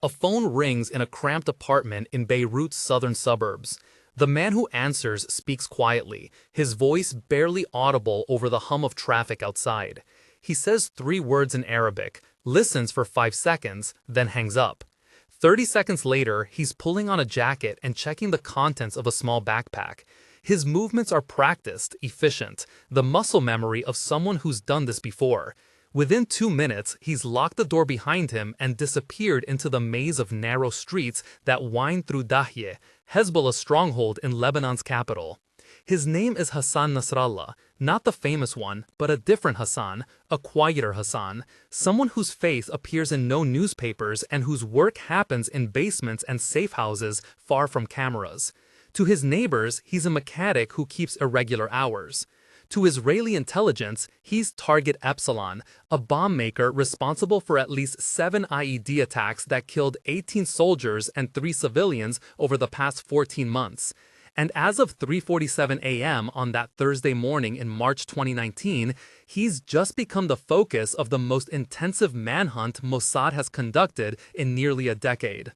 A phone rings in a cramped apartment in Beirut's southern suburbs. The man who answers speaks quietly, his voice barely audible over the hum of traffic outside. He says 3 words in Arabic, listens for 5 seconds, then hangs up. 30 seconds later, he's pulling on a jacket and checking the contents of a small backpack. His movements are practiced, efficient, the muscle memory of someone who's done this before. Within 2 minutes, he's locked the door behind him and disappeared into the maze of narrow streets that wind through Dahieh, Hezbollah's stronghold in Lebanon's capital. His name is Hassan Nasrallah, not the famous one, but a different Hassan, a quieter Hassan, someone whose face appears in no newspapers and whose work happens in basements and safe houses far from cameras. To his neighbors, he's a mechanic who keeps irregular hours. To Israeli intelligence, he's Target Epsilon, a bomb maker responsible for at least 7 IED attacks that killed 18 soldiers and 3 civilians over the past 14 months. And as of 3:47 a.m. on that Thursday morning in March 2019, he's just become the focus of the most intensive manhunt Mossad has conducted in nearly a decade.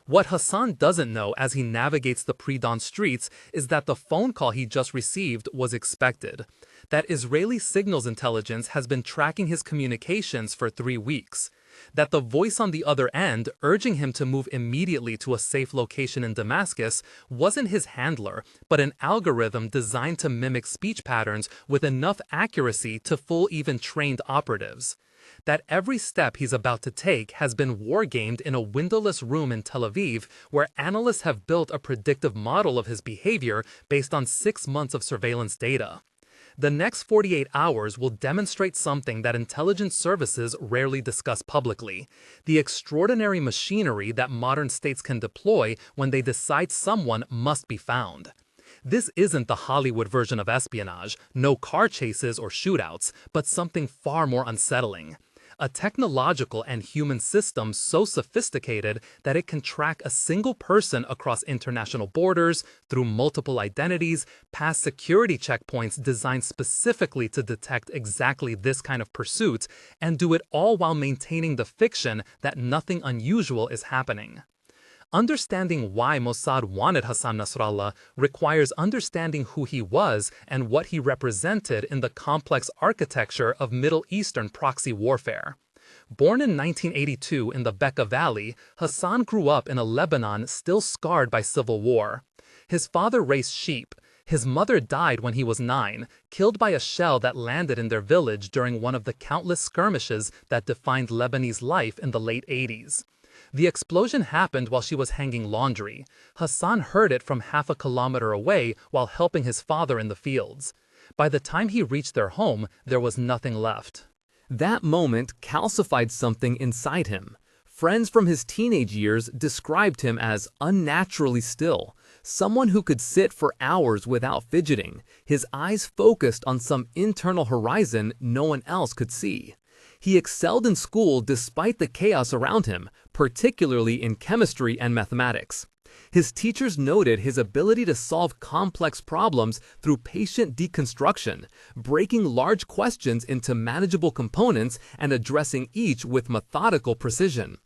What Hassan doesn't know as he navigates the pre-dawn streets is that the phone call he just received was expected. That Israeli signals intelligence has been tracking his communications for 3 weeks. That the voice on the other end urging him to move immediately to a safe location in Damascus wasn't his handler, but an algorithm designed to mimic speech patterns with enough accuracy to fool even trained operatives. That every step he's about to take has been wargamed in a windowless room in Tel Aviv, where analysts have built a predictive model of his behavior based on 6 months of surveillance data. The next 48 hours will demonstrate something that intelligence services rarely discuss publicly: the extraordinary machinery that modern states can deploy when they decide someone must be found. This isn't the Hollywood version of espionage, no car chases or shootouts, but something far more unsettling. A technological and human system so sophisticated that it can track a single person across international borders, through multiple identities, past security checkpoints designed specifically to detect exactly this kind of pursuit, and do it all while maintaining the fiction that nothing unusual is happening. Understanding why Mossad wanted Hassan Nasrallah requires understanding who he was and what he represented in the complex architecture of Middle Eastern proxy warfare. Born in 1982 in the Bekaa Valley, Hassan grew up in a Lebanon still scarred by civil war. His father raised sheep. His mother died when he was 9, killed by a shell that landed in their village during one of the countless skirmishes that defined Lebanese life in the late 80s. The explosion happened while she was hanging laundry. Hassan heard it from half a kilometer away while helping his father in the fields. By the time he reached their home, there was nothing left. That moment calcified something inside him. Friends from his teenage years described him as unnaturally still, someone who could sit for hours without fidgeting, his eyes focused on some internal horizon no one else could see. He excelled in school despite the chaos around him, particularly in chemistry and mathematics. His teachers noted his ability to solve complex problems through patient deconstruction, breaking large questions into manageable components and addressing each with methodical precision.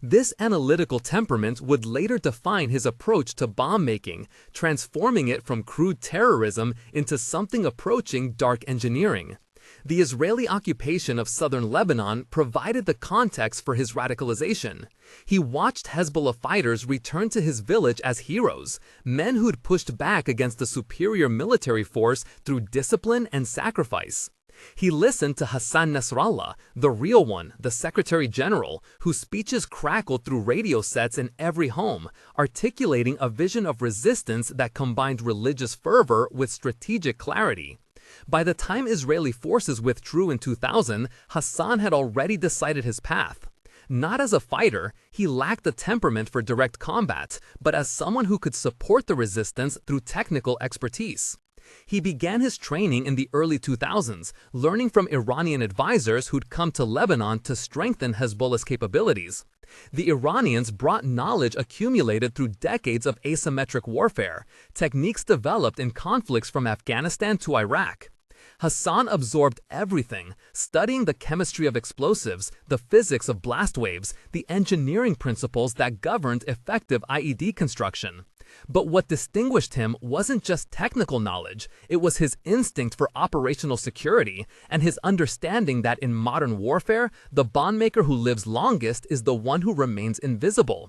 This analytical temperament would later define his approach to bomb making, transforming it from crude terrorism into something approaching dark engineering. The Israeli occupation of southern Lebanon provided the context for his radicalization. He watched Hezbollah fighters return to his village as heroes, men who'd pushed back against the superior military force through discipline and sacrifice. He listened to Hassan Nasrallah, the real one, the Secretary General, whose speeches crackled through radio sets in every home, articulating a vision of resistance that combined religious fervor with strategic clarity. By the time Israeli forces withdrew in 2000, Hassan had already decided his path. Not as a fighter, he lacked the temperament for direct combat, but as someone who could support the resistance through technical expertise. He began his training in the early 2000s, learning from Iranian advisors who'd come to Lebanon to strengthen Hezbollah's capabilities. The Iranians brought knowledge accumulated through decades of asymmetric warfare, techniques developed in conflicts from Afghanistan to Iraq. Hassan absorbed everything, studying the chemistry of explosives, the physics of blast waves, the engineering principles that governed effective IED construction. But what distinguished him wasn't just technical knowledge, it was his instinct for operational security and his understanding that in modern warfare, the bombmaker who lives longest is the one who remains invisible.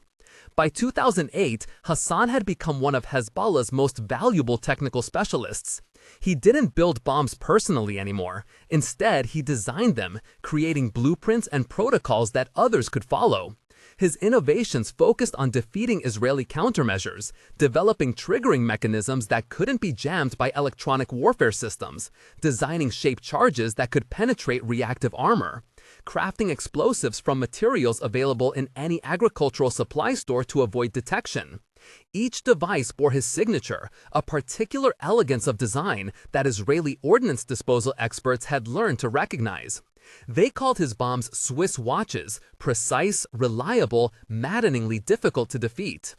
By 2008, Hassan had become one of Hezbollah's most valuable technical specialists. He didn't build bombs personally anymore. Instead, he designed them, creating blueprints and protocols that others could follow. His innovations focused on defeating Israeli countermeasures, developing triggering mechanisms that couldn't be jammed by electronic warfare systems, designing shaped charges that could penetrate reactive armor, crafting explosives from materials available in any agricultural supply store to avoid detection. Each device bore his signature, a particular elegance of design that Israeli ordnance disposal experts had learned to recognize. They called his bombs Swiss watches, precise, reliable, maddeningly difficult to defeat.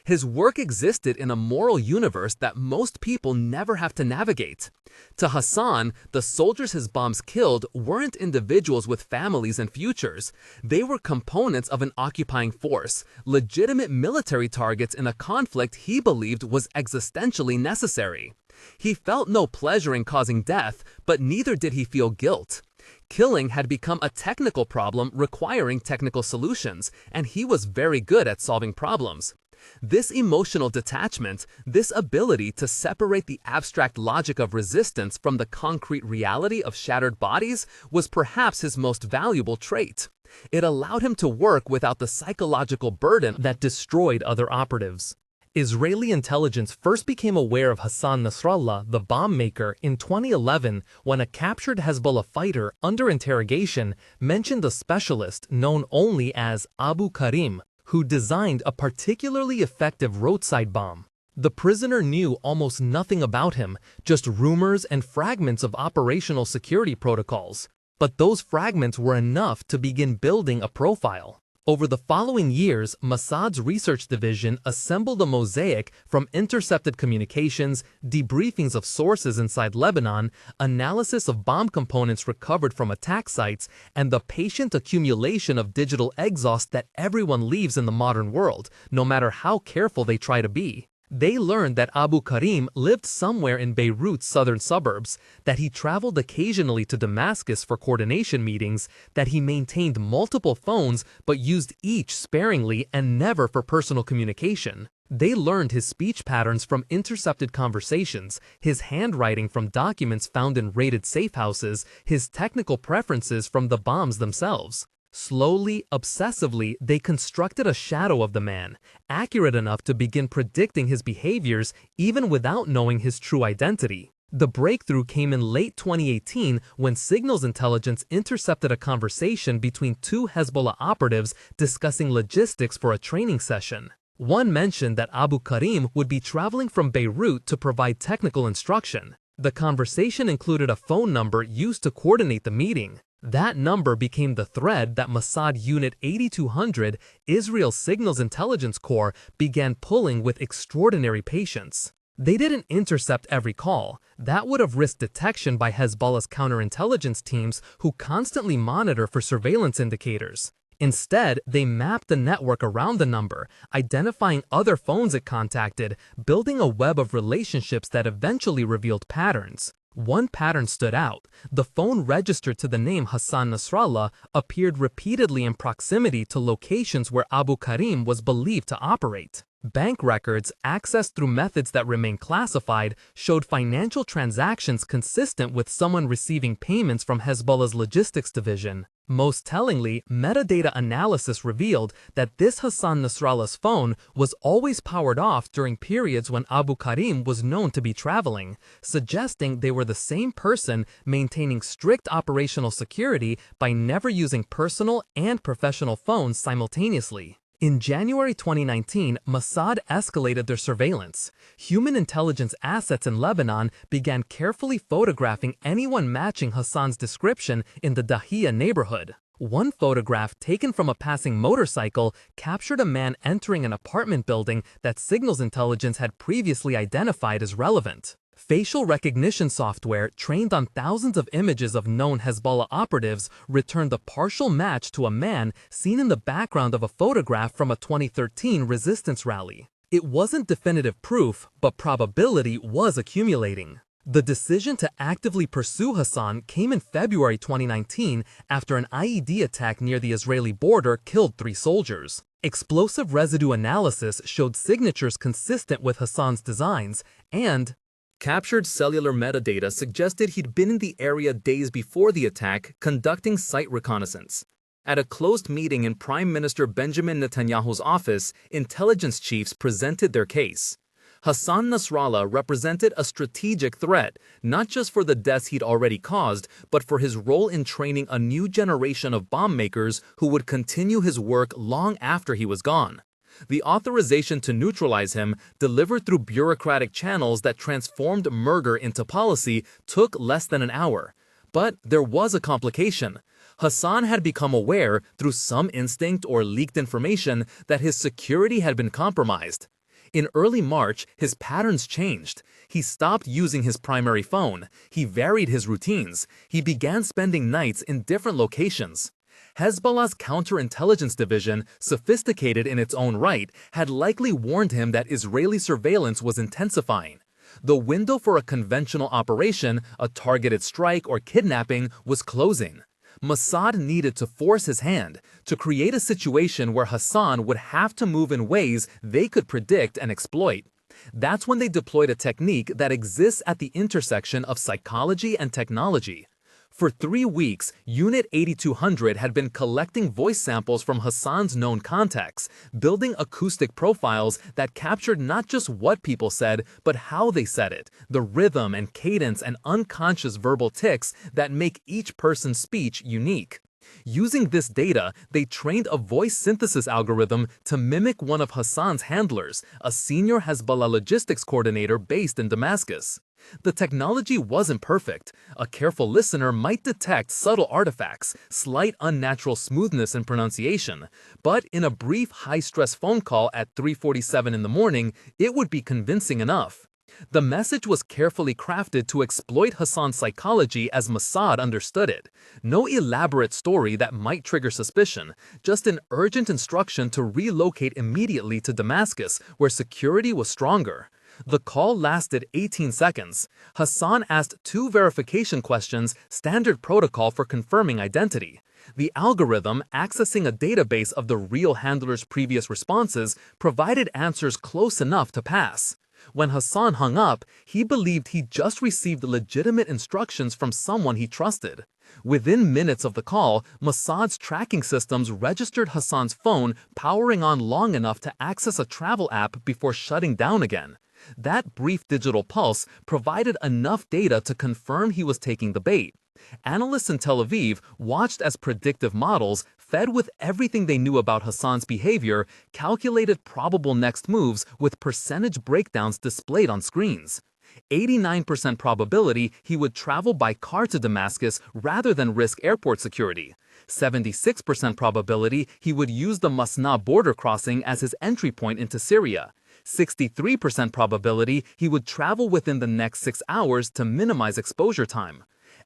His work existed in a moral universe that most people never have to navigate. To Hassan, the soldiers his bombs killed weren't individuals with families and futures. They were components of an occupying force, legitimate military targets in a conflict he believed was existentially necessary. He felt no pleasure in causing death, but neither did he feel guilt. Killing had become a technical problem requiring technical solutions, and he was very good at solving problems. This emotional detachment, this ability to separate the abstract logic of resistance from the concrete reality of shattered bodies, was perhaps his most valuable trait. It allowed him to work without the psychological burden that destroyed other operatives. Israeli intelligence first became aware of Hassan Nasrallah, the bomb maker, in 2011 when a captured Hezbollah fighter under interrogation mentioned a specialist known only as Abu Karim, who designed a particularly effective roadside bomb. The prisoner knew almost nothing about him, just rumors and fragments of operational security protocols. But those fragments were enough to begin building a profile. Over the following years, Mossad's research division assembled a mosaic from intercepted communications, debriefings of sources inside Lebanon, analysis of bomb components recovered from attack sites, and the patient accumulation of digital exhaust that everyone leaves in the modern world, no matter how careful they try to be. They learned that Abu Karim lived somewhere in Beirut's southern suburbs, that he traveled occasionally to Damascus for coordination meetings, that he maintained multiple phones but used each sparingly and never for personal communication. They learned his speech patterns from intercepted conversations, his handwriting from documents found in raided safe houses, his technical preferences from the bombs themselves. Slowly, obsessively, they constructed a shadow of the man, accurate enough to begin predicting his behaviors even without knowing his true identity. The breakthrough came in late 2018 when signals intelligence intercepted a conversation between two Hezbollah operatives discussing logistics for a training session. One mentioned that Abu Karim would be traveling from Beirut to provide technical instruction. The conversation included a phone number used to coordinate the meeting. That number became the thread that Mossad Unit 8200, Israel's Signals Intelligence Corps, began pulling with extraordinary patience. They didn't intercept every call. That would have risked detection by Hezbollah's counterintelligence teams who constantly monitor for surveillance indicators. Instead, they mapped the network around the number, identifying other phones it contacted, building a web of relationships that eventually revealed patterns. One pattern stood out. The phone registered to the name Hassan Nasrallah appeared repeatedly in proximity to locations where Abu Karim was believed to operate. Bank records, accessed through methods that remain classified, showed financial transactions consistent with someone receiving payments from Hezbollah's logistics division. Most tellingly, metadata analysis revealed that this Hassan Nasrallah's phone was always powered off during periods when Abu Karim was known to be traveling, suggesting they were the same person maintaining strict operational security by never using personal and professional phones simultaneously. In January 2019, Mossad escalated their surveillance. Human intelligence assets in Lebanon began carefully photographing anyone matching Hassan's description in the Dahiya neighborhood. One photograph taken from a passing motorcycle captured a man entering an apartment building that signals intelligence had previously identified as relevant. Facial recognition software trained on thousands of images of known Hezbollah operatives returned a partial match to a man seen in the background of a photograph from a 2013 resistance rally. It wasn't definitive proof, but probability was accumulating. The decision to actively pursue Hassan came in February 2019 after an IED attack near the Israeli border killed 3 soldiers. Explosive residue analysis showed signatures consistent with Hassan's designs, and captured cellular metadata suggested he'd been in the area days before the attack conducting site reconnaissance. At a closed meeting in Prime Minister Benjamin Netanyahu's office, intelligence chiefs presented their case. Hassan Nasrallah represented a strategic threat, not just for the deaths he'd already caused, but for his role in training a new generation of bomb makers who would continue his work long after he was gone. The authorization to neutralize him, delivered through bureaucratic channels that transformed murder into policy, took less than an hour. But there was a complication. Hassan had become aware, through some instinct or leaked information, that his security had been compromised. In early March, his patterns changed. He stopped using his primary phone. He varied his routines. He began spending nights in different locations. Hezbollah's counterintelligence division, sophisticated in its own right, had likely warned him that Israeli surveillance was intensifying. The window for a conventional operation, a targeted strike or kidnapping, was closing. Mossad needed to force his hand, to create a situation where Hassan would have to move in ways they could predict and exploit. That's when they deployed a technique that exists at the intersection of psychology and technology. For 3 weeks, Unit 8200 had been collecting voice samples from Hassan's known contacts, building acoustic profiles that captured not just what people said, but how they said it, the rhythm and cadence and unconscious verbal tics that make each person's speech unique. Using this data, they trained a voice synthesis algorithm to mimic one of Hassan's handlers, a senior Hezbollah logistics coordinator based in Damascus. The technology wasn't perfect. A careful listener might detect subtle artifacts, slight unnatural smoothness in pronunciation, but in a brief high-stress phone call at 3:47 in the morning, it would be convincing enough. The message was carefully crafted to exploit Hassan's psychology as Mossad understood it. No elaborate story that might trigger suspicion, just an urgent instruction to relocate immediately to Damascus, where security was stronger. The call lasted 18 seconds. Hassan asked 2 verification questions, standard protocol for confirming identity. The algorithm, accessing a database of the real handler's previous responses, provided answers close enough to pass. When Hassan hung up, he believed he just received legitimate instructions from someone he trusted. Within minutes of the call, Mossad's tracking systems registered Hassan's phone powering on long enough to access a travel app before shutting down again. That brief digital pulse provided enough data to confirm he was taking the bait. Analysts in Tel Aviv watched as predictive models, fed with everything they knew about Hassan's behavior, calculated probable next moves with percentage breakdowns displayed on screens. 89% probability he would travel by car to Damascus rather than risk airport security. 76% probability he would use the Mossad border crossing as his entry point into Syria. 63% probability he would travel within the next 6 hours to minimize exposure time.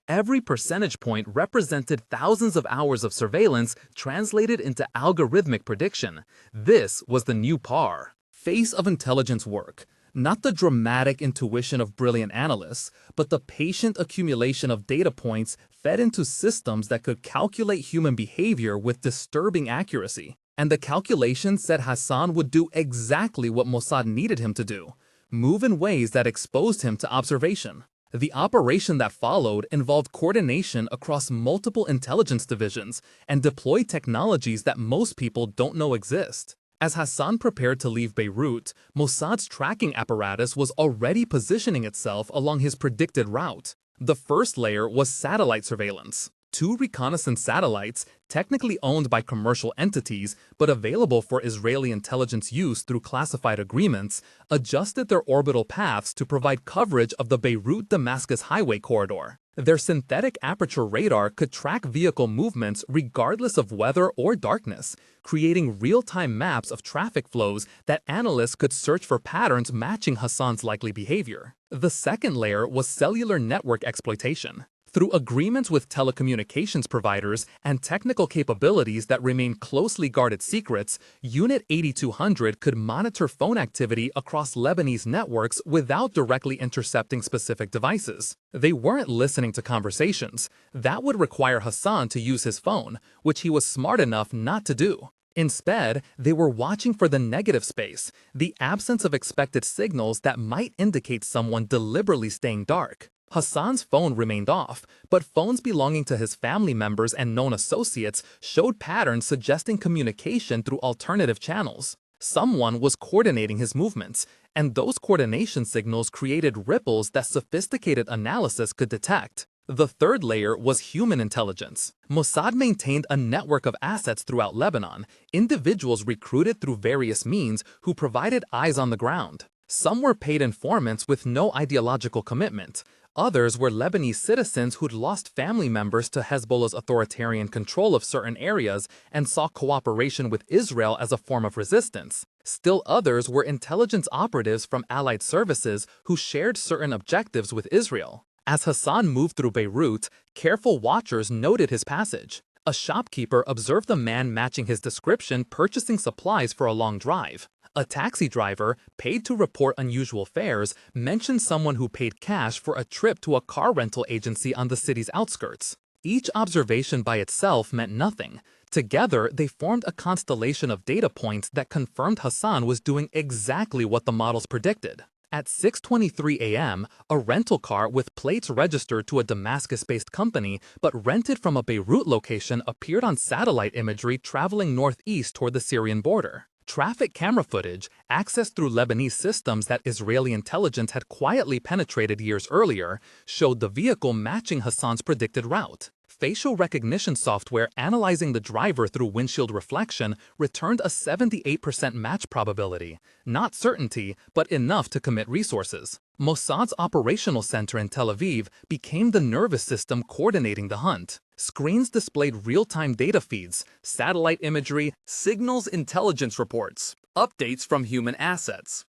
Every percentage point represented thousands of hours of surveillance translated into algorithmic prediction. This was the new par. Face of intelligence work. Not the dramatic intuition of brilliant analysts, but the patient accumulation of data points fed into systems that could calculate human behavior with disturbing accuracy. And the calculation said Hassan would do exactly what Mossad needed him to do, move in ways that exposed him to observation. The operation that followed involved coordination across multiple intelligence divisions and deployed technologies that most people don't know exist. As Hassan prepared to leave Beirut, Mossad's tracking apparatus was already positioning itself along his predicted route. The first layer was satellite surveillance. 2 reconnaissance satellites, technically owned by commercial entities but available for Israeli intelligence use through classified agreements, adjusted their orbital paths to provide coverage of the Beirut-Damascus highway corridor. Their synthetic aperture radar could track vehicle movements regardless of weather or darkness, creating real-time maps of traffic flows that analysts could search for patterns matching Hassan's likely behavior. The second layer was cellular network exploitation. Through agreements with telecommunications providers and technical capabilities that remain closely guarded secrets, Unit 8200 could monitor phone activity across Lebanese networks without directly intercepting specific devices. They weren't listening to conversations. That would require Hassan to use his phone, which he was smart enough not to do. Instead, they were watching for the negative space, the absence of expected signals that might indicate someone deliberately staying dark. Hassan's phone remained off, but phones belonging to his family members and known associates showed patterns suggesting communication through alternative channels. Someone was coordinating his movements, and those coordination signals created ripples that sophisticated analysis could detect. The third layer was human intelligence. Mossad maintained a network of assets throughout Lebanon, individuals recruited through various means who provided eyes on the ground. Some were paid informants with no ideological commitment. Others were Lebanese citizens who'd lost family members to Hezbollah's authoritarian control of certain areas and saw cooperation with Israel as a form of resistance. Still others were intelligence operatives from allied services who shared certain objectives with Israel. As Hassan moved through Beirut, careful watchers noted his passage. A shopkeeper observed a man matching his description purchasing supplies for a long drive. A taxi driver, paid to report unusual fares, mentioned someone who paid cash for a trip to a car rental agency on the city's outskirts. Each observation by itself meant nothing. Together, they formed a constellation of data points that confirmed Hassan was doing exactly what the models predicted. At 6:23 a.m., a rental car with plates registered to a Damascus-based company but rented from a Beirut location appeared on satellite imagery traveling northeast toward the Syrian border. Traffic camera footage, accessed through Lebanese systems that Israeli intelligence had quietly penetrated years earlier, showed the vehicle matching Hassan's predicted route. Facial recognition software analyzing the driver through windshield reflection returned a 78% match probability. Not certainty, but enough to commit resources. Mossad's operational center in Tel Aviv became the nervous system coordinating the hunt. Screens displayed real-time data feeds, satellite imagery, signals intelligence reports, updates from human assets.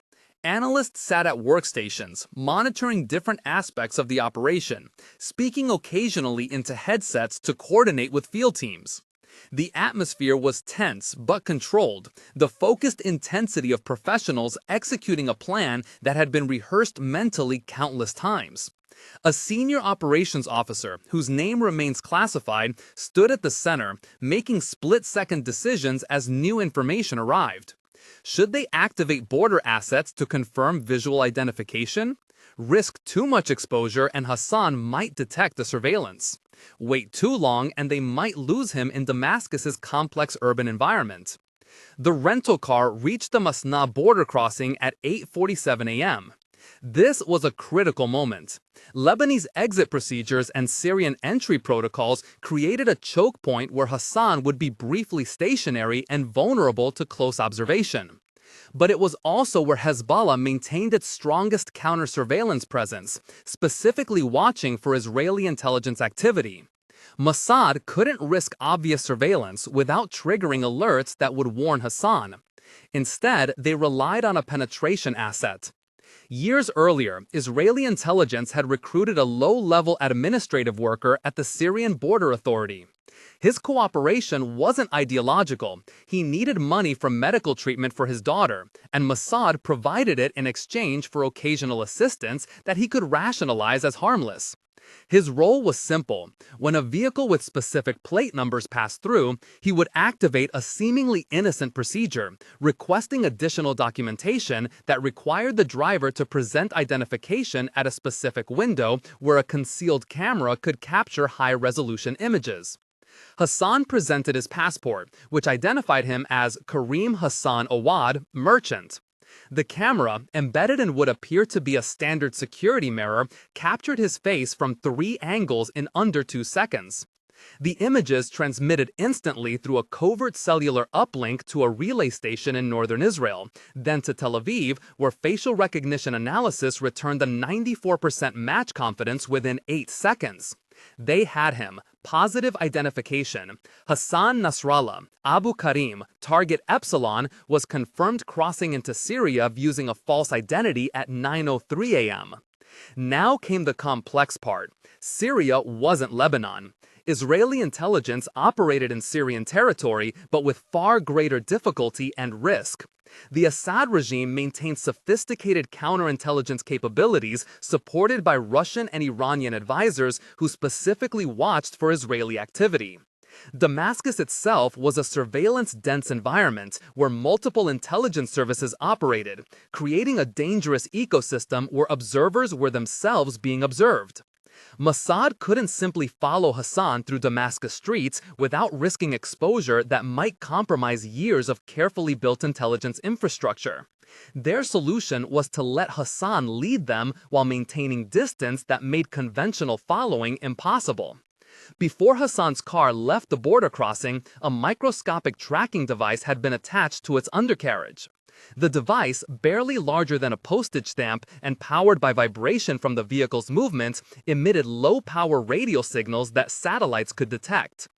Analysts sat at workstations, monitoring different aspects of the operation, speaking occasionally into headsets to coordinate with field teams. The atmosphere was tense but controlled, the focused intensity of professionals executing a plan that had been rehearsed mentally countless times. A senior operations officer, whose name remains classified, stood at the center, making split-second decisions as new information arrived. Should they activate border assets to confirm visual identification? Risk too much exposure and Hassan might detect the surveillance. Wait too long and they might lose him in Damascus's complex urban environment. The rental car reached the Mossad border crossing at 8:47 a.m. This was a critical moment. Lebanese exit procedures and Syrian entry protocols created a choke point where Hassan would be briefly stationary and vulnerable to close observation. But it was also where Hezbollah maintained its strongest counter-surveillance presence, specifically watching for Israeli intelligence activity. Mossad couldn't risk obvious surveillance without triggering alerts that would warn Hassan. Instead, they relied on a penetration asset. Years earlier, Israeli intelligence had recruited a low-level administrative worker at the Syrian Border Authority. His cooperation wasn't ideological. He needed money from medical treatment for his daughter, and Mossad provided it in exchange for occasional assistance that he could rationalize as harmless. His role was simple. When a vehicle with specific plate numbers passed through, he would activate a seemingly innocent procedure, requesting additional documentation that required the driver to present identification at a specific window where a concealed camera could capture high-resolution images. Hassan presented his passport, which identified him as Karim Hassan Awad, merchant. The camera, embedded in what appeared to be a standard security mirror, captured his face from 3 angles in under 2 seconds. The images transmitted instantly through a covert cellular uplink to a relay station in northern Israel, then to Tel Aviv, where facial recognition analysis returned a 94% match confidence within 8 seconds. They had him. Positive identification. Hassan Nasrallah, Abu Karim, target Epsilon, was confirmed crossing into Syria using a false identity at 9:03 a.m. Now came the complex part. Syria wasn't Lebanon. Israeli intelligence operated in Syrian territory, but with far greater difficulty and risk. The Assad regime maintained sophisticated counterintelligence capabilities supported by Russian and Iranian advisors who specifically watched for Israeli activity. Damascus itself was a surveillance-dense environment where multiple intelligence services operated, creating a dangerous ecosystem where observers were themselves being observed. Mossad couldn't simply follow Hassan through Damascus streets without risking exposure that might compromise years of carefully built intelligence infrastructure. Their solution was to let Hassan lead them while maintaining distance that made conventional following impossible. Before Hassan's car left the border crossing, a microscopic tracking device had been attached to its undercarriage. The device, barely larger than a postage stamp and powered by vibration from the vehicle's movement, emitted low-power radio signals that satellites could detect.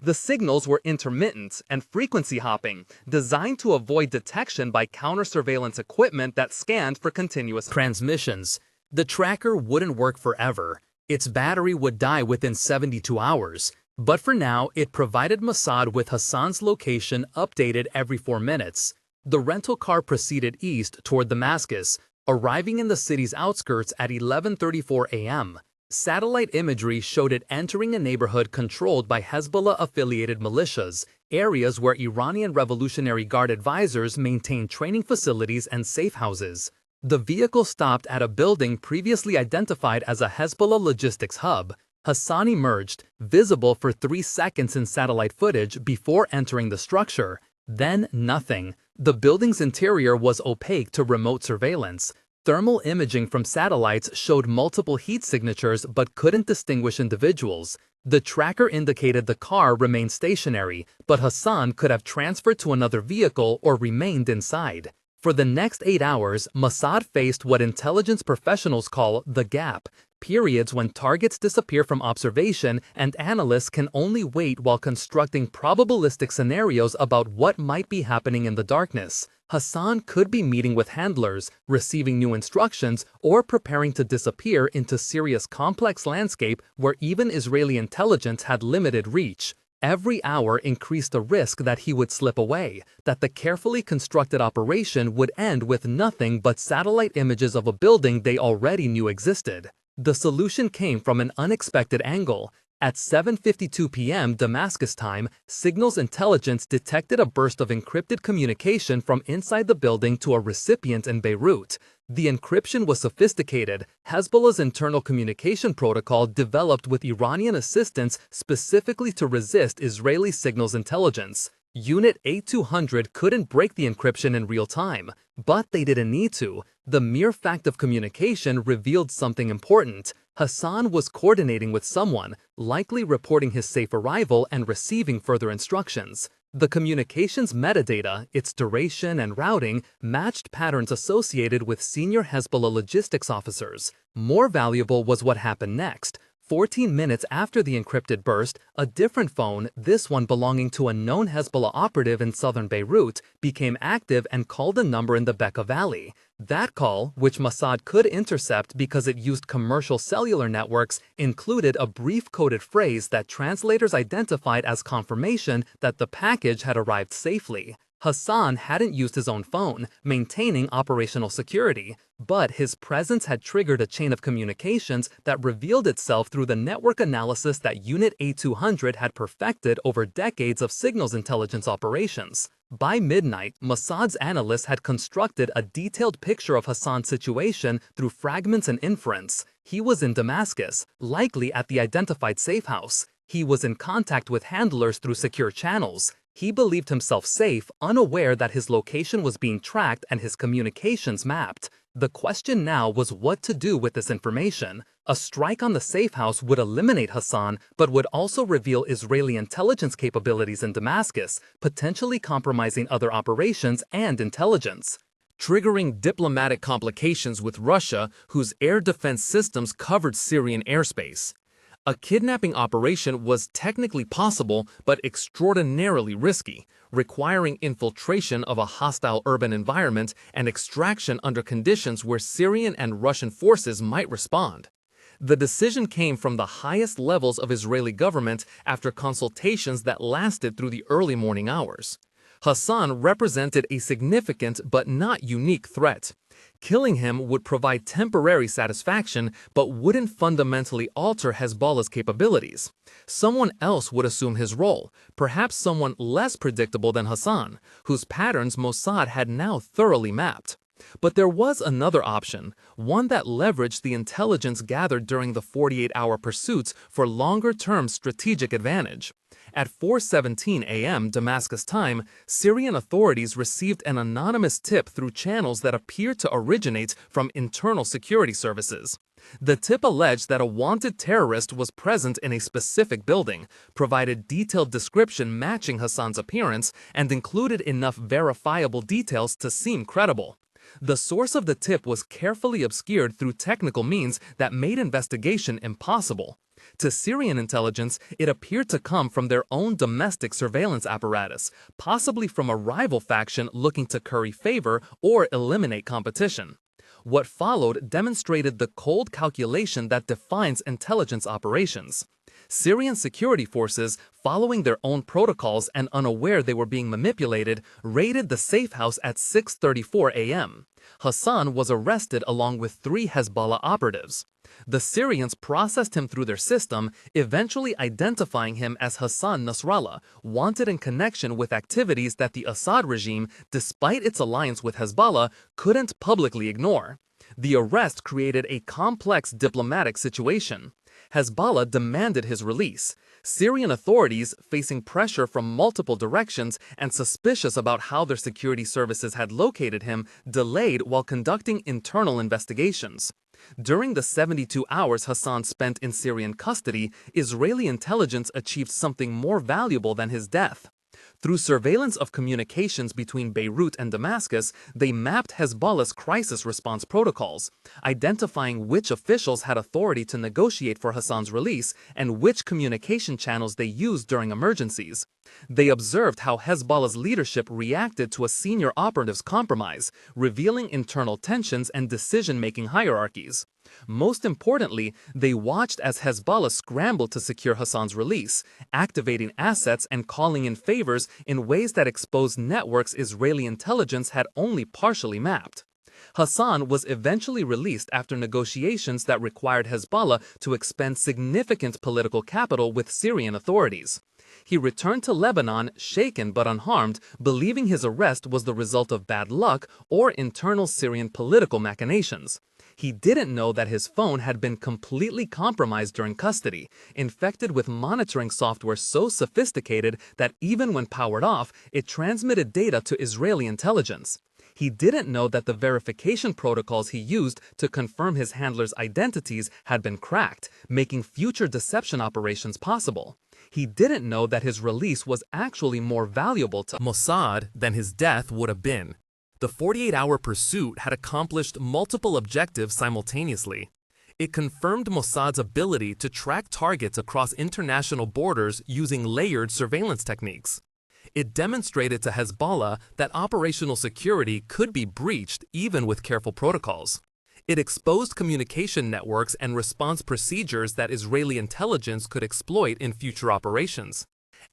The signals were intermittent and frequency hopping, designed to avoid detection by counter-surveillance equipment that scanned for continuous transmissions. The tracker wouldn't work forever. Its battery would die within 72 hours. But for now, it provided Mossad with Hassan's location updated every 4 minutes. The rental car proceeded east toward Damascus, arriving in the city's outskirts at 11:34 a.m. Satellite imagery showed it entering a neighborhood controlled by Hezbollah-affiliated militias, areas where Iranian Revolutionary Guard advisors maintained training facilities and safe houses. The vehicle stopped at a building previously identified as a Hezbollah logistics hub. Hassan emerged, visible for 3 seconds in satellite footage before entering the structure. Then nothing. The building's interior was opaque to remote surveillance. Thermal imaging from satellites showed multiple heat signatures but couldn't distinguish individuals. The tracker indicated the car remained stationary, but Hassan could have transferred to another vehicle or remained inside. For the next 8 hours, Mossad faced what intelligence professionals call the gap, periods when targets disappear from observation and analysts can only wait while constructing probabilistic scenarios about what might be happening in the darkness. Hassan could be meeting with handlers, receiving new instructions, or preparing to disappear into Syria's complex landscape where even Israeli intelligence had limited reach. Every hour increased the risk that he would slip away, that the carefully constructed operation would end with nothing but satellite images of a building they already knew existed. The solution came from an unexpected angle. At 7:52 p.m. Damascus time, Signals Intelligence detected a burst of encrypted communication from inside the building to a recipient in Beirut. The encryption was sophisticated. Hezbollah's internal communication protocol developed with Iranian assistance specifically to resist Israeli signals intelligence. Unit 8200 couldn't break the encryption in real time, but they didn't need to. The mere fact of communication revealed something important. Hassan was coordinating with someone, likely reporting his safe arrival and receiving further instructions. The communications metadata, its duration and routing, matched patterns associated with senior Hezbollah logistics officers. More valuable was what happened next. 14 minutes after the encrypted burst, a different phone, this one belonging to a known Hezbollah operative in southern Beirut, became active and called a number in the Bekaa Valley. That call, which Mossad could intercept because it used commercial cellular networks, included a brief coded phrase that translators identified as confirmation that the package had arrived safely. Hassan hadn't used his own phone, maintaining operational security, but his presence had triggered a chain of communications that revealed itself through the network analysis that Unit 8200 had perfected over decades of signals intelligence operations. By midnight, Mossad's analysts had constructed a detailed picture of Hassan's situation through fragments and inference. He was in Damascus, likely at the identified safe house. He was in contact with handlers through secure channels. He believed himself safe, unaware that his location was being tracked and his communications mapped. The question now was what to do with this information. A strike on the safe house would eliminate Hassan, but would also reveal Israeli intelligence capabilities in Damascus, potentially compromising other operations and intelligence, triggering diplomatic complications with Russia, whose air defense systems covered Syrian airspace. A kidnapping operation was technically possible but extraordinarily risky, requiring infiltration of a hostile urban environment and extraction under conditions where Syrian and Russian forces might respond. The decision came from the highest levels of Israeli government after consultations that lasted through the early morning hours. Hassan represented a significant but not unique threat. Killing him would provide temporary satisfaction but wouldn't fundamentally alter Hezbollah's capabilities. Someone else would assume his role, perhaps someone less predictable than Hassan, whose patterns Mossad had now thoroughly mapped. But there was another option, one that leveraged the intelligence gathered during the 48-hour pursuits for longer-term strategic advantage. At 4:17 a.m. Damascus time, Syrian authorities received an anonymous tip through channels that appeared to originate from internal security services. The tip alleged that a wanted terrorist was present in a specific building, provided detailed description matching Hassan's appearance, and included enough verifiable details to seem credible. The source of the tip was carefully obscured through technical means that made investigation impossible. To Syrian intelligence, it appeared to come from their own domestic surveillance apparatus, possibly from a rival faction looking to curry favor or eliminate competition. What followed demonstrated the cold calculation that defines intelligence operations. Syrian security forces, following their own protocols and unaware they were being manipulated, raided the safe house at 6:34 a.m. Hassan was arrested along with 3 Hezbollah operatives. The Syrians processed him through their system, eventually identifying him as Hassan Nasrallah, wanted in connection with activities that the Assad regime, despite its alliance with Hezbollah, couldn't publicly ignore. The arrest created a complex diplomatic situation. Hezbollah demanded his release. Syrian authorities, facing pressure from multiple directions and suspicious about how their security services had located him, delayed while conducting internal investigations. During the 72 hours Hassan spent in Syrian custody, Israeli intelligence achieved something more valuable than his death. Through surveillance of communications between Beirut and Damascus, they mapped Hezbollah's crisis response protocols, identifying which officials had authority to negotiate for Hassan's release and which communication channels they used during emergencies. They observed how Hezbollah's leadership reacted to a senior operative's compromise, revealing internal tensions and decision-making hierarchies. Most importantly, they watched as Hezbollah scrambled to secure Hassan's release, activating assets and calling in favors in ways that exposed networks Israeli intelligence had only partially mapped. Hassan was eventually released after negotiations that required Hezbollah to expend significant political capital with Syrian authorities. He returned to Lebanon shaken but unharmed, believing his arrest was the result of bad luck or internal Syrian political machinations. He didn't know that his phone had been completely compromised during custody, infected with monitoring software so sophisticated that even when powered off, it transmitted data to Israeli intelligence. He didn't know that the verification protocols he used to confirm his handlers' identities had been cracked, making future deception operations possible. He didn't know that his release was actually more valuable to Mossad than his death would have been. The 48-hour pursuit had accomplished multiple objectives simultaneously. It confirmed Mossad's ability to track targets across international borders using layered surveillance techniques. It demonstrated to Hezbollah that operational security could be breached even with careful protocols. It exposed communication networks and response procedures that Israeli intelligence could exploit in future operations.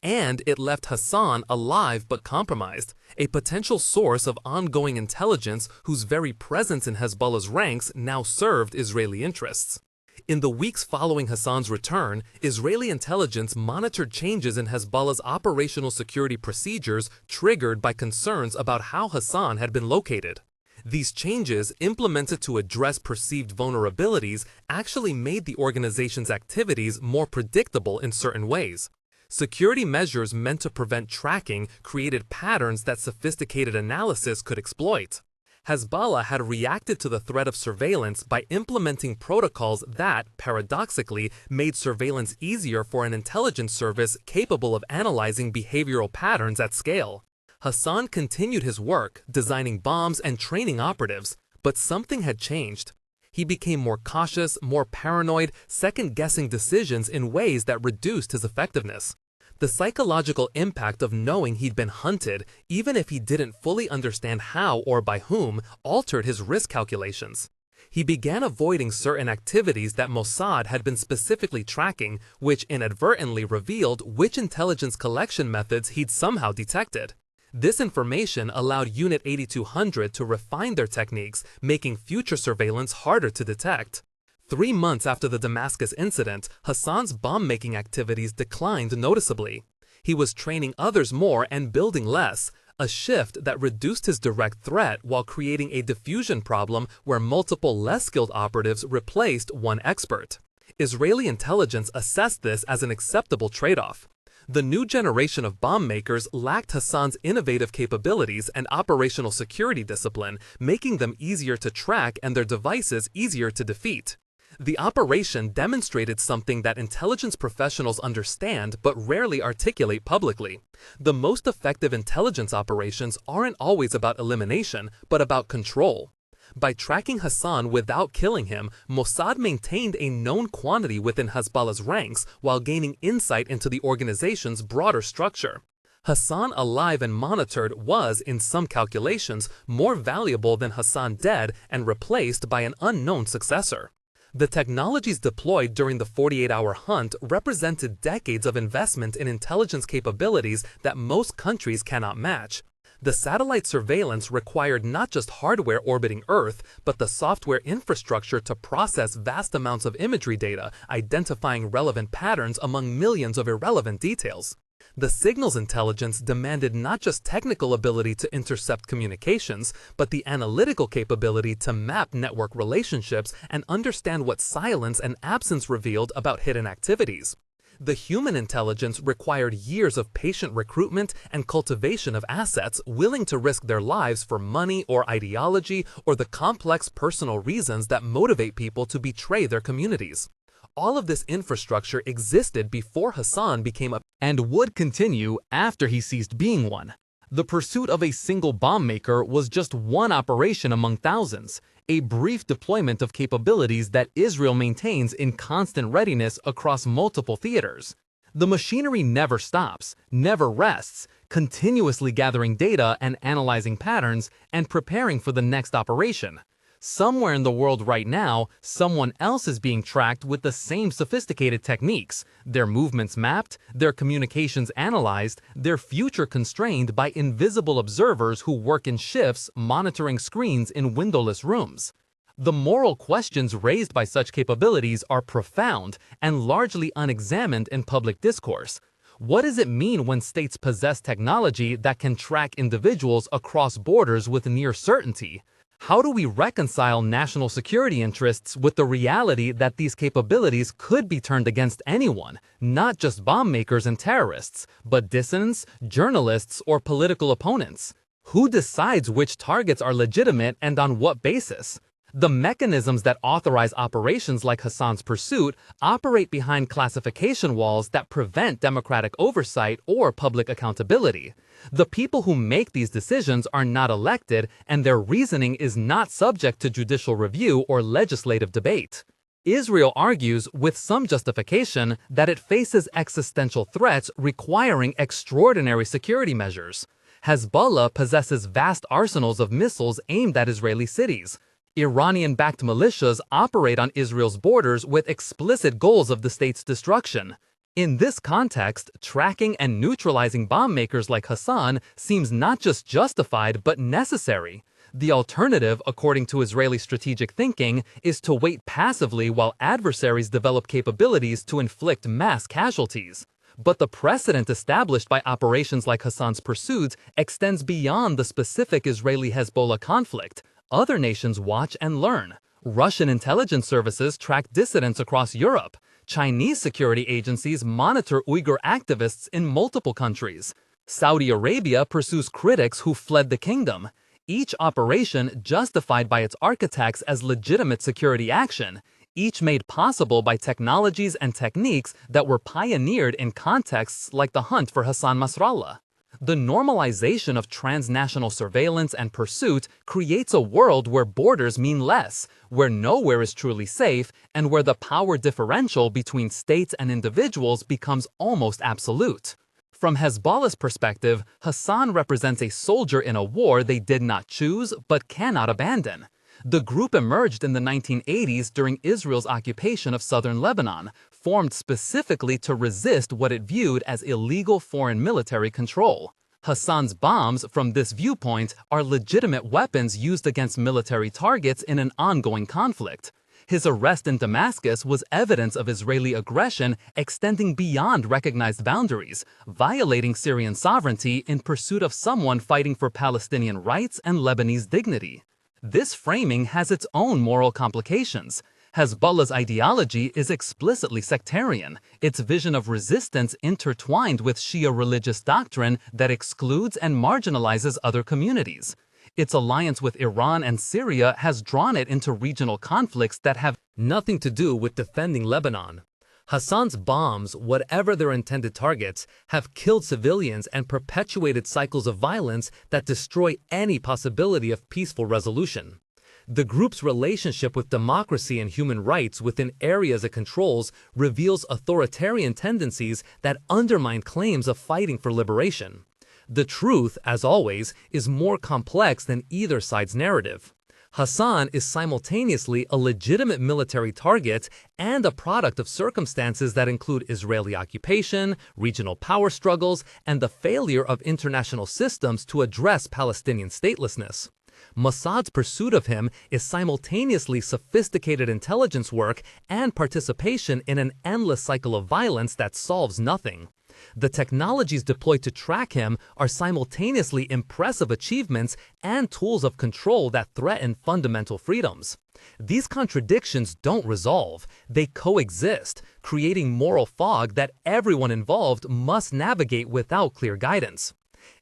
And it left Hassan alive but compromised, a potential source of ongoing intelligence whose very presence in Hezbollah's ranks now served Israeli interests. In the weeks following Hassan's return, Israeli intelligence monitored changes in Hezbollah's operational security procedures triggered by concerns about how Hassan had been located. These changes, implemented to address perceived vulnerabilities, actually made the organization's activities more predictable in certain ways. Security measures meant to prevent tracking created patterns that sophisticated analysis could exploit. Hezbollah had reacted to the threat of surveillance by implementing protocols that, paradoxically, made surveillance easier for an intelligence service capable of analyzing behavioral patterns at scale. Hassan continued his work, designing bombs and training operatives, but something had changed. He became more cautious, more paranoid, second-guessing decisions in ways that reduced his effectiveness. The psychological impact of knowing he'd been hunted, even if he didn't fully understand how or by whom, altered his risk calculations. He began avoiding certain activities that Mossad had been specifically tracking, which inadvertently revealed which intelligence collection methods he'd somehow detected. This information allowed Unit 8200 to refine their techniques, making future surveillance harder to detect. 3 months after the Damascus incident, Hassan's bomb-making activities declined noticeably. He was training others more and building less, a shift that reduced his direct threat while creating a diffusion problem where multiple less skilled operatives replaced one expert. Israeli intelligence assessed this as an acceptable trade-off. The new generation of bomb makers lacked Hassan's innovative capabilities and operational security discipline, making them easier to track and their devices easier to defeat. The operation demonstrated something that intelligence professionals understand but rarely articulate publicly. The most effective intelligence operations aren't always about elimination, but about control. By tracking Hassan without killing him, Mossad maintained a known quantity within Hezbollah's ranks while gaining insight into the organization's broader structure. Hassan alive and monitored was, in some calculations, more valuable than Hassan dead and replaced by an unknown successor. The technologies deployed during the 48-hour hunt represented decades of investment in intelligence capabilities that most countries cannot match. The satellite surveillance required not just hardware orbiting Earth, but the software infrastructure to process vast amounts of imagery data, identifying relevant patterns among millions of irrelevant details. The signals intelligence demanded not just technical ability to intercept communications, but the analytical capability to map network relationships and understand what silence and absence revealed about hidden activities. The human intelligence required years of patient recruitment and cultivation of assets willing to risk their lives for money or ideology or the complex personal reasons that motivate people to betray their communities. All of this infrastructure existed before Hassan became a and would continue after he ceased being one. The pursuit of a single bomb maker was just one operation among thousands, a brief deployment of capabilities that Israel maintains in constant readiness across multiple theaters. The machinery never stops, never rests, continuously gathering data and analyzing patterns and preparing for the next operation. Somewhere in the world right now, someone else is being tracked with the same sophisticated techniques, their movements mapped, their communications analyzed, their future constrained by invisible observers who work in shifts monitoring screens in windowless rooms. The moral questions raised by such capabilities are profound and largely unexamined in public discourse. What does it mean when states possess technology that can track individuals across borders with near certainty? How do we reconcile national security interests with the reality that these capabilities could be turned against anyone, not just bomb makers and terrorists, but dissidents, journalists, or political opponents? Who decides which targets are legitimate and on what basis? The mechanisms that authorize operations like Hassan's pursuit operate behind classification walls that prevent democratic oversight or public accountability. The people who make these decisions are not elected, and their reasoning is not subject to judicial review or legislative debate. Israel argues, with some justification, that it faces existential threats requiring extraordinary security measures. Hezbollah possesses vast arsenals of missiles aimed at Israeli cities. Iranian-backed militias operate on Israel's borders with explicit goals of the state's destruction. In this context, tracking and neutralizing bomb makers like Hassan seems not just justified but necessary. The alternative, according to Israeli strategic thinking, is to wait passively while adversaries develop capabilities to inflict mass casualties. But the precedent established by operations like Hassan's pursuit extends beyond the specific Israeli-Hezbollah conflict. Other nations watch and learn. Russian intelligence services track dissidents across Europe. Chinese security agencies monitor Uyghur activists in multiple countries. Saudi Arabia pursues critics who fled the kingdom. each operation justified by its architects as legitimate security action, each made possible by technologies and techniques that were pioneered in contexts like the hunt for Hassan Nasrallah. The normalization of transnational surveillance and pursuit creates a world where borders mean less, where nowhere is truly safe, and where the power differential between states and individuals becomes almost absolute. From Hezbollah's perspective, Hassan represents a soldier in a war they did not choose but cannot abandon. The group emerged in the 1980s during Israel's occupation of southern Lebanon, formed specifically to resist what it viewed as illegal foreign military control. Hassan's bombs, from this viewpoint, are legitimate weapons used against military targets in an ongoing conflict. His arrest in Damascus was evidence of Israeli aggression extending beyond recognized boundaries, violating Syrian sovereignty in pursuit of someone fighting for Palestinian rights and Lebanese dignity. This framing has its own moral complications. Hezbollah's ideology is explicitly sectarian, its vision of resistance intertwined with Shia religious doctrine that excludes and marginalizes other communities. Its alliance with Iran and Syria has drawn it into regional conflicts that have nothing to do with defending Lebanon. Hassan's bombs, whatever their intended targets, have killed civilians and perpetuated cycles of violence that destroy any possibility of peaceful resolution. The group's relationship with democracy and human rights within areas it controls reveals authoritarian tendencies that undermine claims of fighting for liberation. The truth, as always, is more complex than either side's narrative. Hassan is simultaneously a legitimate military target and a product of circumstances that include Israeli occupation, regional power struggles, and the failure of international systems to address Palestinian statelessness. Mossad's pursuit of him is simultaneously sophisticated intelligence work and participation in an endless cycle of violence that solves nothing. The technologies deployed to track him are simultaneously impressive achievements and tools of control that threaten fundamental freedoms. These contradictions don't resolve, they coexist, creating moral fog that everyone involved must navigate without clear guidance.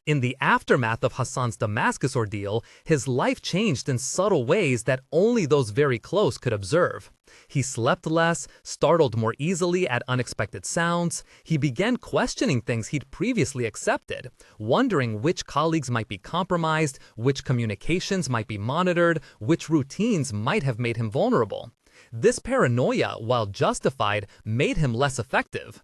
In the aftermath of Hassan's Damascus ordeal, his life changed in subtle ways that only those very close could observe. He slept less, startled more easily at unexpected sounds. He began questioning things he'd previously accepted, wondering which colleagues might be compromised, which communications might be monitored, which routines might have made him vulnerable. This paranoia, while justified, made him less effective.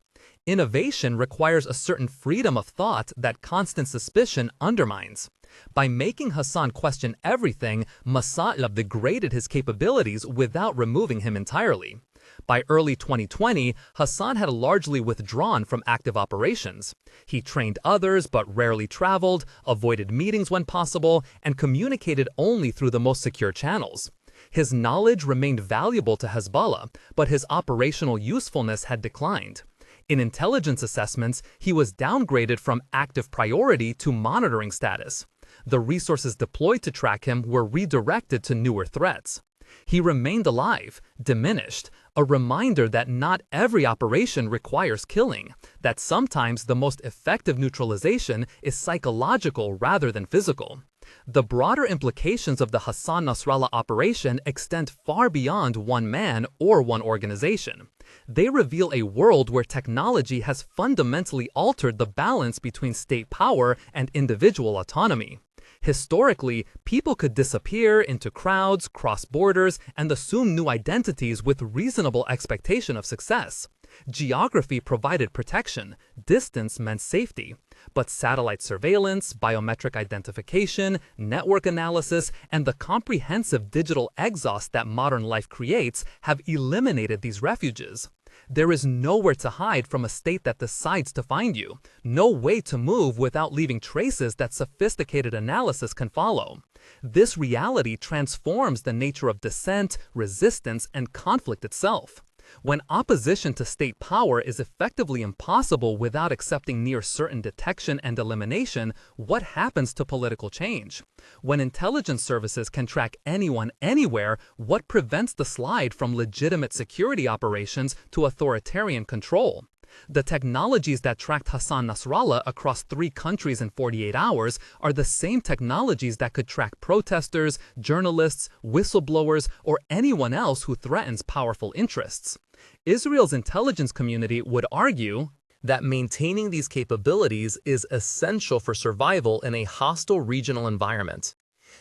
Innovation requires a certain freedom of thought that constant suspicion undermines. By making Hassan question everything, Mossad degraded his capabilities without removing him entirely. By early 2020, Hassan had largely withdrawn from active operations. He trained others but rarely traveled, avoided meetings when possible, and communicated only through the most secure channels. His knowledge remained valuable to Hezbollah, but his operational usefulness had declined. In intelligence assessments, he was downgraded from active priority to monitoring status. The resources deployed to track him were redirected to newer threats. He remained alive, diminished, a reminder that not every operation requires killing, that sometimes the most effective neutralization is psychological rather than physical. The broader implications of the Hassan Nasrallah operation extend far beyond one man or one organization. They reveal a world where technology has fundamentally altered the balance between state power and individual autonomy. Historically, people could disappear into crowds, cross borders, and assume new identities with reasonable expectation of success. Geography provided protection, distance meant safety. But satellite surveillance, biometric identification, network analysis, and the comprehensive digital exhaust that modern life creates have eliminated these refuges. There is nowhere to hide from a state that decides to find you, no way to move without leaving traces that sophisticated analysis can follow. This reality transforms the nature of dissent, resistance, and conflict itself. When opposition to state power is effectively impossible without accepting near certain detection and elimination, what happens to political change? When intelligence services can track anyone anywhere, what prevents the slide from legitimate security operations to authoritarian control? The technologies that tracked Hassan Nasrallah across 3 countries in 48 hours are the same technologies that could track protesters, journalists, whistleblowers, or anyone else who threatens powerful interests. Israel's intelligence community would argue that maintaining these capabilities is essential for survival in a hostile regional environment.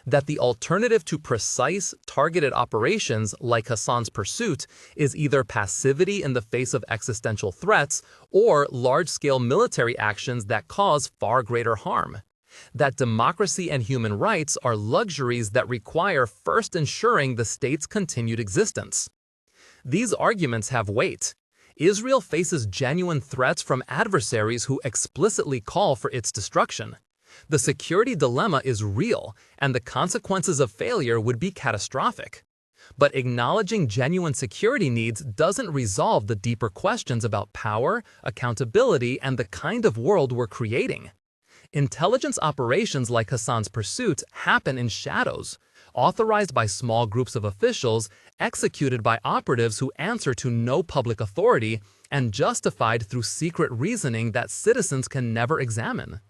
That the alternative to precise, targeted operations like Hassan's pursuit is either passivity in the face of existential threats or large-scale military actions that cause far greater harm. That democracy and human rights are luxuries that require first ensuring the state's continued existence. These arguments have weight. Israel faces genuine threats from adversaries who explicitly call for its destruction. The security dilemma is real, and the consequences of failure would be catastrophic. But acknowledging genuine security needs doesn't resolve the deeper questions about power, accountability, and the kind of world we're creating. Intelligence operations like Hassan's pursuit happen in shadows, authorized by small groups of officials, executed by operatives who answer to no public authority, and justified through secret reasoning that citizens can never examine.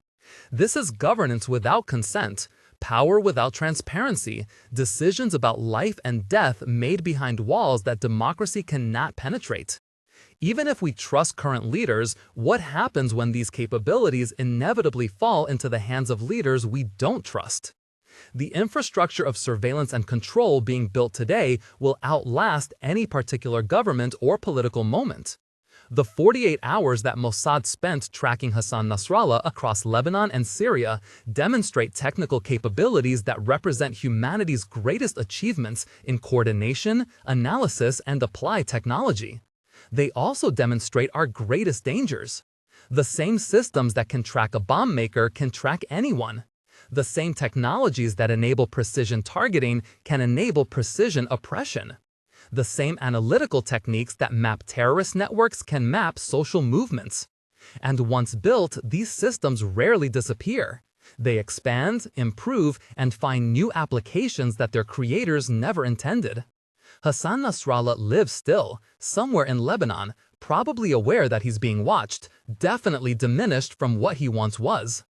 This is governance without consent, power without transparency, decisions about life and death made behind walls that democracy cannot penetrate. Even if we trust current leaders, what happens when these capabilities inevitably fall into the hands of leaders we don't trust? The infrastructure of surveillance and control being built today will outlast any particular government or political moment. The 48 hours that Mossad spent tracking Hassan Nasrallah across Lebanon and Syria demonstrate technical capabilities that represent humanity's greatest achievements in coordination, analysis, and applied technology. They also demonstrate our greatest dangers. The same systems that can track a bomb maker can track anyone. The same technologies that enable precision targeting can enable precision oppression. The same analytical techniques that map terrorist networks can map social movements. And once built, these systems rarely disappear. They expand, improve, and find new applications that their creators never intended. Hassan Nasrallah lives still, somewhere in Lebanon, probably aware that he's being watched, definitely diminished from what he once was.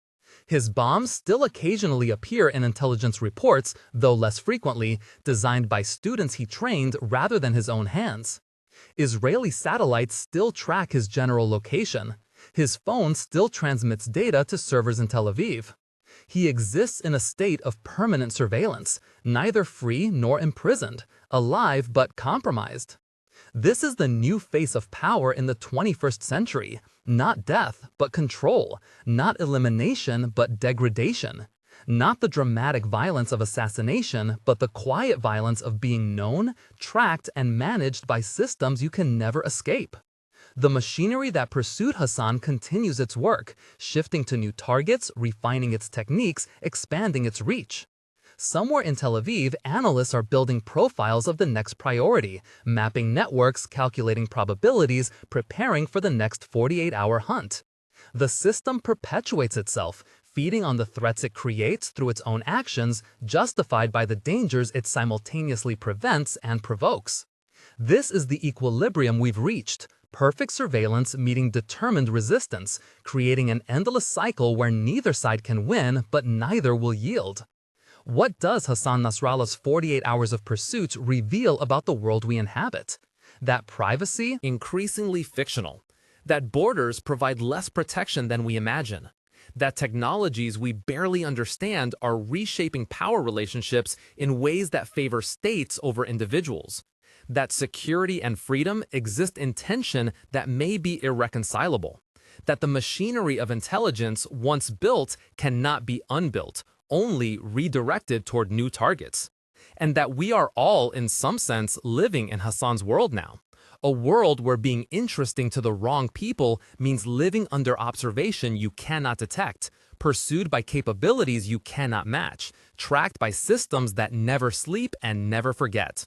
His bombs still occasionally appear in intelligence reports, though less frequently, designed by students he trained rather than his own hands. Israeli satellites still track his general location. His phone still transmits data to servers in Tel Aviv. He exists in a state of permanent surveillance, neither free nor imprisoned, alive but compromised. This is the new face of power in the 21st century, not death, but control, not elimination, but degradation, not the dramatic violence of assassination, but the quiet violence of being known, tracked, and managed by systems you can never escape. The machinery that pursued Hassan continues its work, shifting to new targets, refining its techniques, expanding its reach. Somewhere in Tel Aviv, analysts are building profiles of the next priority, mapping networks, calculating probabilities, preparing for the next 48-hour hunt. The system perpetuates itself, feeding on the threats it creates through its own actions, justified by the dangers it simultaneously prevents and provokes. This is the equilibrium we've reached. Perfect surveillance meeting determined resistance, creating an endless cycle where neither side can win, but neither will yield. What does Hassan Nasrallah's 48 hours of pursuit reveal about the world we inhabit? That privacy, Increasingly fictional. That borders provide less protection than we imagine. That technologies we barely understand are reshaping power relationships in ways that favor states over individuals. That security and freedom exist in tension that may be irreconcilable. That the machinery of intelligence, once built, cannot be unbuilt, only redirected toward new targets. And that we are all, in some sense, living in Hassan's world now. A world where being interesting to the wrong people means living under observation you cannot detect, pursued by capabilities you cannot match, tracked by systems that never sleep and never forget.